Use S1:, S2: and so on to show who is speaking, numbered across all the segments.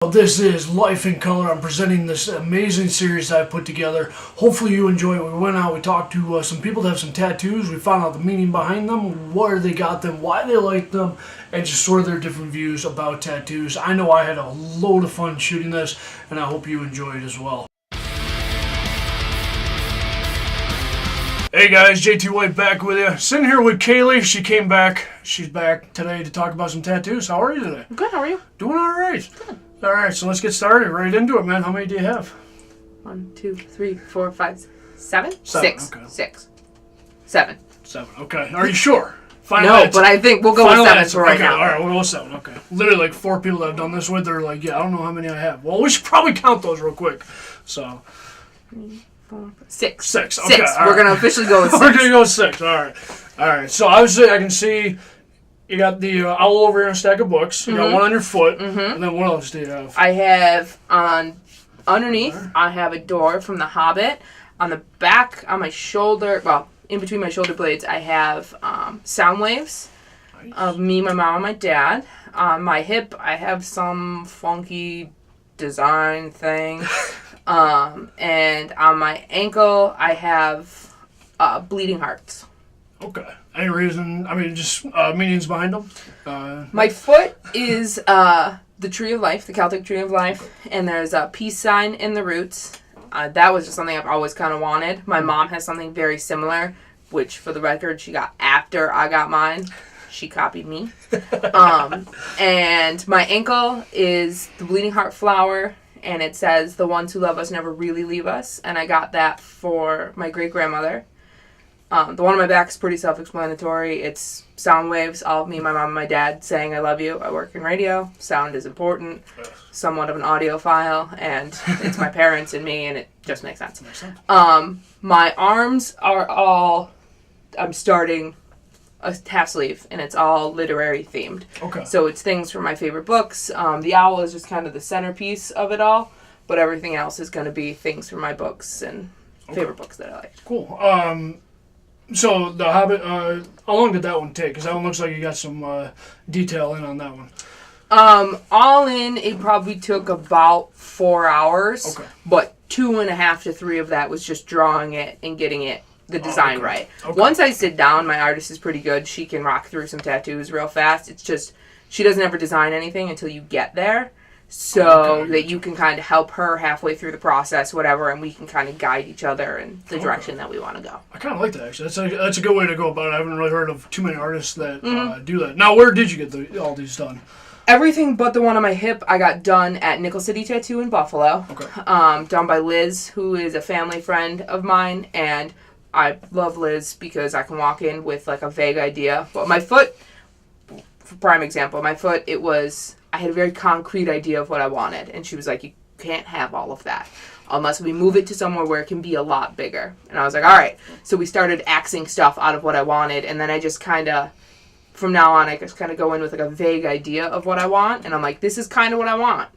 S1: This is Life in Color. I'm presenting this amazing series I put together. Hopefully you enjoy it. We went out, we talked to some people that have some tattoos. We found out the meaning behind them, where they got them, why they like them, and just sort of their different views about tattoos. I know I had a load of fun shooting this, and I hope you enjoy it as well. Hey guys, JT White back with you. Sitting here with Kaley. She came back. She's back today to talk about some tattoos. How are you today?
S2: Good, how are you?
S1: Doing all right.
S2: Good.
S1: All right, so let's get started. Right into it, man. How many do you have?
S2: 1, 2, 3, 4, 5, 7?
S1: Seven,
S2: 6.
S1: okay.
S2: 6. 7.
S1: 7. Okay. Are you sure? Final
S2: No,
S1: answer.
S2: but I think we'll go
S1: Final
S2: with 7
S1: answer.
S2: for right
S1: Okay,
S2: now.
S1: all right, we'll go with 7. Okay. Literally, like 4 people that I've done this with, they're like, yeah, I don't know how many I have. Well, we should probably count those real quick. So.
S2: 3, 4, 6.
S1: 6. Okay.
S2: 6.
S1: All
S2: We're
S1: right.
S2: going to officially go with 6.
S1: We're gonna go with 6. All right. All right. So obviously, I can see you got the owl over here on a stack of books. You got one on your foot, and then what else do you have?
S2: I have underneath, I have a door from The Hobbit. On the back, on my shoulder, well, in between my shoulder blades, I have sound waves of me, my mom, and my dad. On my hip, I have some funky design thing. And on my ankle, I have bleeding hearts.
S1: Okay. Any reason? I mean, just meanings behind them?
S2: My foot is the Tree of Life, the Celtic Tree of Life, and there's a peace sign in the roots. That was just something I've always kind of wanted. My mom has something very similar, which, for the record, she got after I got mine. She copied me. And my ankle is the bleeding heart flower, and it says, "The ones who love us never really leave us." And I got that for my great-grandmother. The one on my back is pretty self-explanatory. It's sound waves of me, my mom, and my dad saying I love you. I work in radio. Sound is important. Somewhat of an audiophile. And it's my parents and me, and it just makes sense. My arms are all... I'm starting a half sleeve, and it's all literary themed.
S1: Okay.
S2: So it's things from my favorite books. The owl is just kind of the centerpiece of it all, but everything else is going to be things from my books and favorite books that I like.
S1: Cool. So, The Hobbit, how long did that one take? Because that one looks like you got some detail in on that one.
S2: All in, it probably took about 4 hours.
S1: Okay.
S2: But 2.5 to 3 of that was just drawing it and getting it, the design
S1: okay.
S2: right.
S1: Okay.
S2: Once I sit down, my artist is pretty good. She can rock through some tattoos real fast. It's just, she doesn't ever design anything until you get there. So that you can kind of help her halfway through the process, whatever, and we can kind of guide each other in the direction that we want to go.
S1: I kind of like that, actually. That's a good way to go about it. I haven't really heard of too many artists that do that. Now, where did you get all these done?
S2: Everything but the one on my hip I got done at Nickel City Tattoo in Buffalo.
S1: Okay.
S2: Done by Liz, who is a family friend of mine, and I love Liz because I can walk in with like a vague idea. But my foot, for prime example, my foot, I had a very concrete idea of what I wanted, and she was like, you can't have all of that unless we move it to somewhere where it can be a lot bigger. And I was like, all right. So we started axing stuff out of what I wanted, and then I just kind of, from now on, I just kind of go in with like a vague idea of what I want, and I'm like, this is kind of what I want.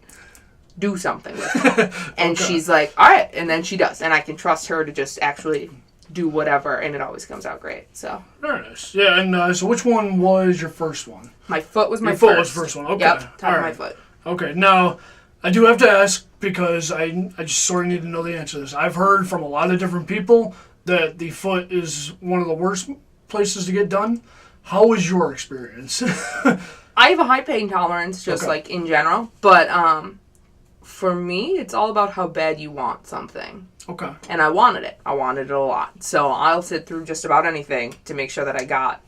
S2: Do something with it. And she's like, all right, and then she does, and I can trust her to just actually do whatever, and it always comes out great. So
S1: Very nice. Yeah, and so which one was your first one?
S2: my foot was my
S1: Your foot
S2: first.
S1: was the first one. Okay.
S2: Yep, top
S1: All
S2: of my
S1: right.
S2: foot.
S1: Okay, now, I do have to ask, because I just sort of need to know the answer to this. I've heard from a lot of different people that the foot is one of the worst places to get done. How was your experience?
S2: I have a high pain tolerance, just like in general, but for me, it's all about how bad you want something.
S1: Okay.
S2: And I wanted it. I wanted it a lot. So I'll sit through just about anything to make sure that I got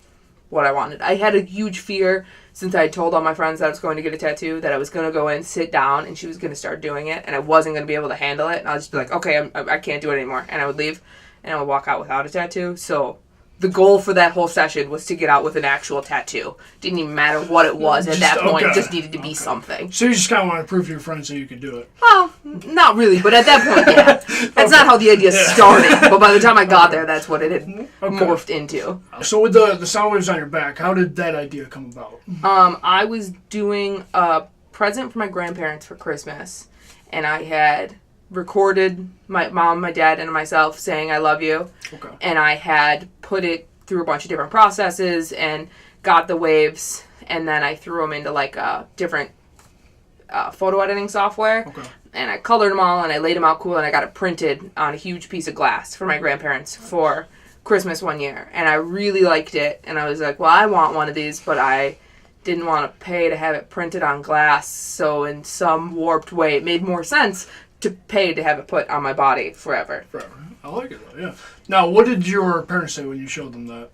S2: what I wanted. I had a huge fear since I had told all my friends that I was going to get a tattoo, that I was going to go in, sit down, and she was going to start doing it, and I wasn't going to be able to handle it. And I'll just be like, okay, I can't do it anymore. And I would leave, and I would walk out without a tattoo. So the goal for that whole session was to get out with an actual tattoo. Didn't even matter what it was at that point. It just needed to be something.
S1: So you just kind of want to prove to your friends that you could do it.
S2: Well, not really, but at that point, yeah. That's not how the idea started, but by the time I got there, that's what it had morphed into.
S1: So with the sound waves on your back, how did that idea come about?
S2: I was doing a present for my grandparents for Christmas, and I had recorded my mom, my dad, and myself saying I love you.
S1: Okay.
S2: And I had put it through a bunch of different processes and got the waves, and then I threw them into like a different photo editing software.
S1: Okay.
S2: And I colored them all, and I laid them out cool, and I got it printed on a huge piece of glass for my grandparents for Christmas one year. And I really liked it, and I was like, well, I want one of these, but I didn't want to pay to have it printed on glass, so in some warped way, it made more sense to pay to have it put on my body forever.
S1: I like it, though, yeah. Now, what did your parents say when you showed them that?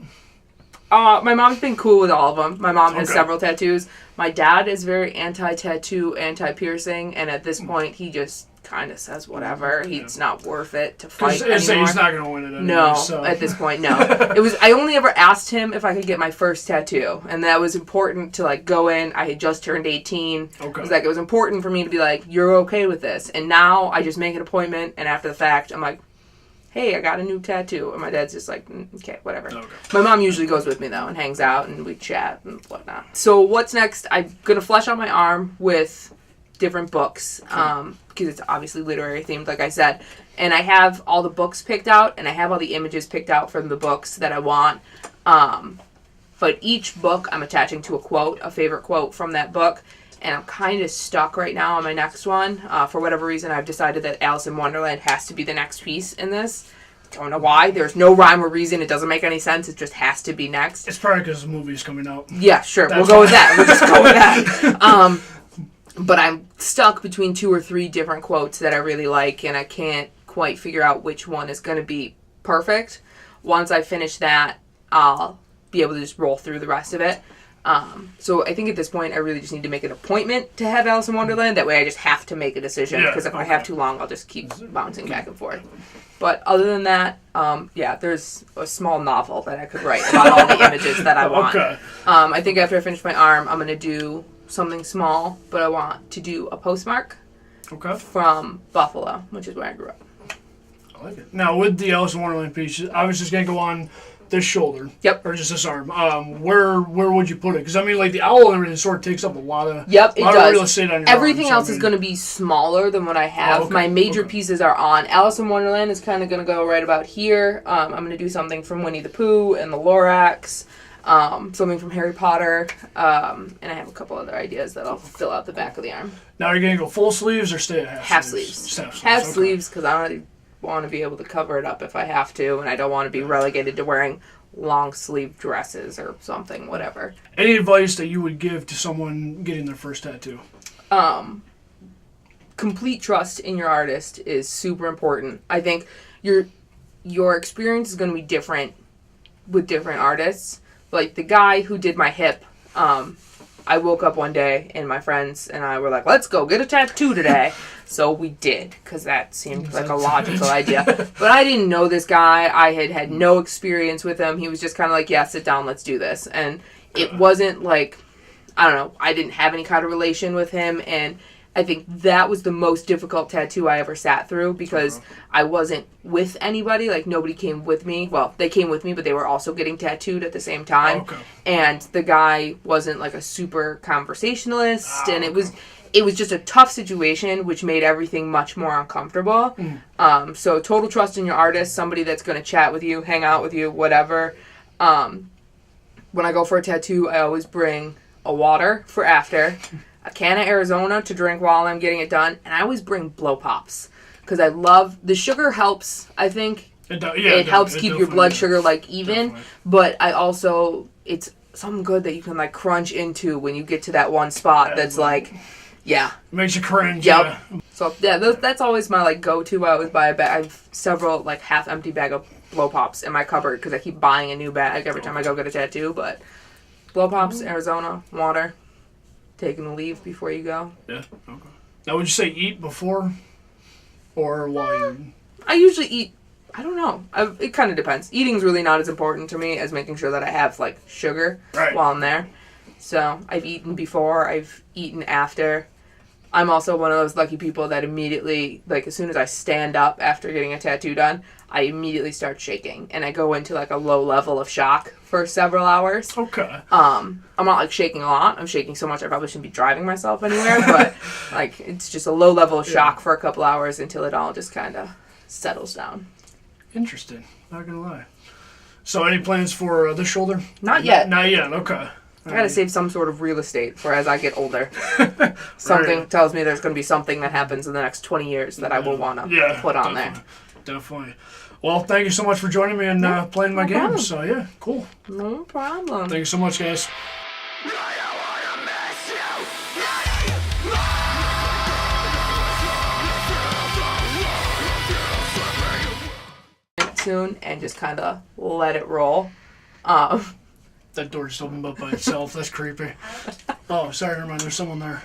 S2: My mom's been cool with all of them. My mom has
S1: Okay.
S2: several tattoos. My dad is very anti-tattoo, anti-piercing, and at this point, he just kind of says whatever. He's not worth it to fight anymore.
S1: He's not going to win it anyway.
S2: No,
S1: so.
S2: at this point, no. I only ever asked him if I could get my first tattoo, and that was important to, like, go in. I had just turned 18.
S1: Okay.
S2: It was important for me to be like, you're okay with this. And now I just make an appointment, and after the fact, I'm like, hey, I got a new tattoo. And my dad's just like, okay, whatever. Okay. My mom usually goes with me, though, and hangs out, and we chat and whatnot. So what's next? I'm going to flesh out my arm with different books, because it's obviously literary themed, like I said. And I have all the books picked out, and I have all the images picked out from the books that I want. But each book I'm attaching to a quote, a favorite quote from that book. And I'm kind of stuck right now on my next one. For whatever reason, I've decided that Alice in Wonderland has to be the next piece in this. Don't know why. There's no rhyme or reason. It doesn't make any sense. It just has to be next.
S1: It's probably because the movie's coming out.
S2: Yeah, sure. We'll go with that. We'll just go with that. But I'm stuck between 2 or 3 different quotes that I really like, and I can't quite figure out which one is going to be perfect. Once I finish that, I'll be able to just roll through the rest of it. So I think at this point I really just need to make an appointment to have Alice in Wonderland. That way I just have to make a decision, because if I have too long, I'll just keep bouncing back and forth. But other than that, there's a small novel that I could write about all the images that I want.
S1: Okay.
S2: I think after I finish my arm, I'm going to do something small, but I want to do a postmark from Buffalo, which is where I grew up.
S1: I like it. Now, with the Alice in Wonderland piece, I was just going to go on this shoulder.
S2: Yep.
S1: Or just this arm. Where would you put it? Because, I mean, like, the owl and everything sort of takes up a lot of,
S2: it does.
S1: Of real estate on your
S2: Everything
S1: arm,
S2: else is going to be smaller than what I have.
S1: okay.
S2: My major pieces are on. Alice in Wonderland is kind of going to go right about here. I'm going to do something from Winnie the Pooh and the Lorax. Something from Harry Potter. And I have a couple other ideas that I'll fill out the back of the arm.
S1: Now, are you going to go full sleeves or stay at
S2: half sleeves? Half sleeves, because I want to be able to cover it up if I have to, and I don't want to be relegated to wearing long sleeve dresses or something, whatever.
S1: Any advice that you would give to someone getting their first tattoo?
S2: Complete trust in your artist is super important. I think your experience is going to be different with different artists. Like the guy who did my hip, I woke up one day and my friends and I were like, let's go get a tattoo today. So we did, because that seemed like a logical idea. But I didn't know this guy. I had no experience with him. He was just kind of like, yeah, sit down, let's do this. And it wasn't like, I don't know, I didn't have any kind of relation with him. And I think that was the most difficult tattoo I ever sat through, because I wasn't with anybody. Like, nobody came with me. Well, they came with me, but they were also getting tattooed at the same time. And the guy wasn't like a super conversationalist, and it was just a tough situation, which made everything much more uncomfortable. So total trust in your artist, somebody that's going to chat with you, hang out with you, whatever. When I go for a tattoo, I always bring a water for after, a can of Arizona to drink while I'm getting it done, and I always bring blow pops, because I love, the sugar helps, I think. It helps keep your blood sugar like even, but I also, it's something good that you can like crunch into when you get to that one spot that's like, yeah.
S1: Makes you cringe.
S2: Yep.
S1: Yeah.
S2: So yeah, that's always my like go-to. I always buy a bag. I have several like half-empty bag of blow pops in my cupboard, because I keep buying a new bag every time I go get a tattoo. But blow pops, Arizona, water, taking a leave before you go.
S1: Yeah. Okay. Now, would you say eat before or while you?
S2: I usually eat. I don't know. It kind of depends. Eating's really not as important to me as making sure that I have like sugar while I'm there. So I've eaten before. I've eaten after. I'm also one of those lucky people that immediately, like as soon as I stand up after getting a tattoo done, I immediately start shaking. And I go into like a low level of shock for several hours.
S1: Okay.
S2: I'm not like shaking a lot. I'm shaking so much I probably shouldn't be driving myself anywhere. But like it's just a low level of shock for a couple hours until it all just kind of settles down.
S1: Interesting. Not gonna lie. So any plans for this shoulder?
S2: Not yet.
S1: Not yet. Okay.
S2: I gotta save some sort of real estate for as I get older. Something tells me there's gonna be something that happens in the next 20 years that I will want to put on there.
S1: Definitely. Well, thank you so much for joining me and playing my game. So, yeah, cool.
S2: No problem.
S1: Thank you so much, guys.
S2: Soon and just kind of let it roll.
S1: That door just opened up by itself. That's creepy. Oh, sorry, never mind. There's someone there.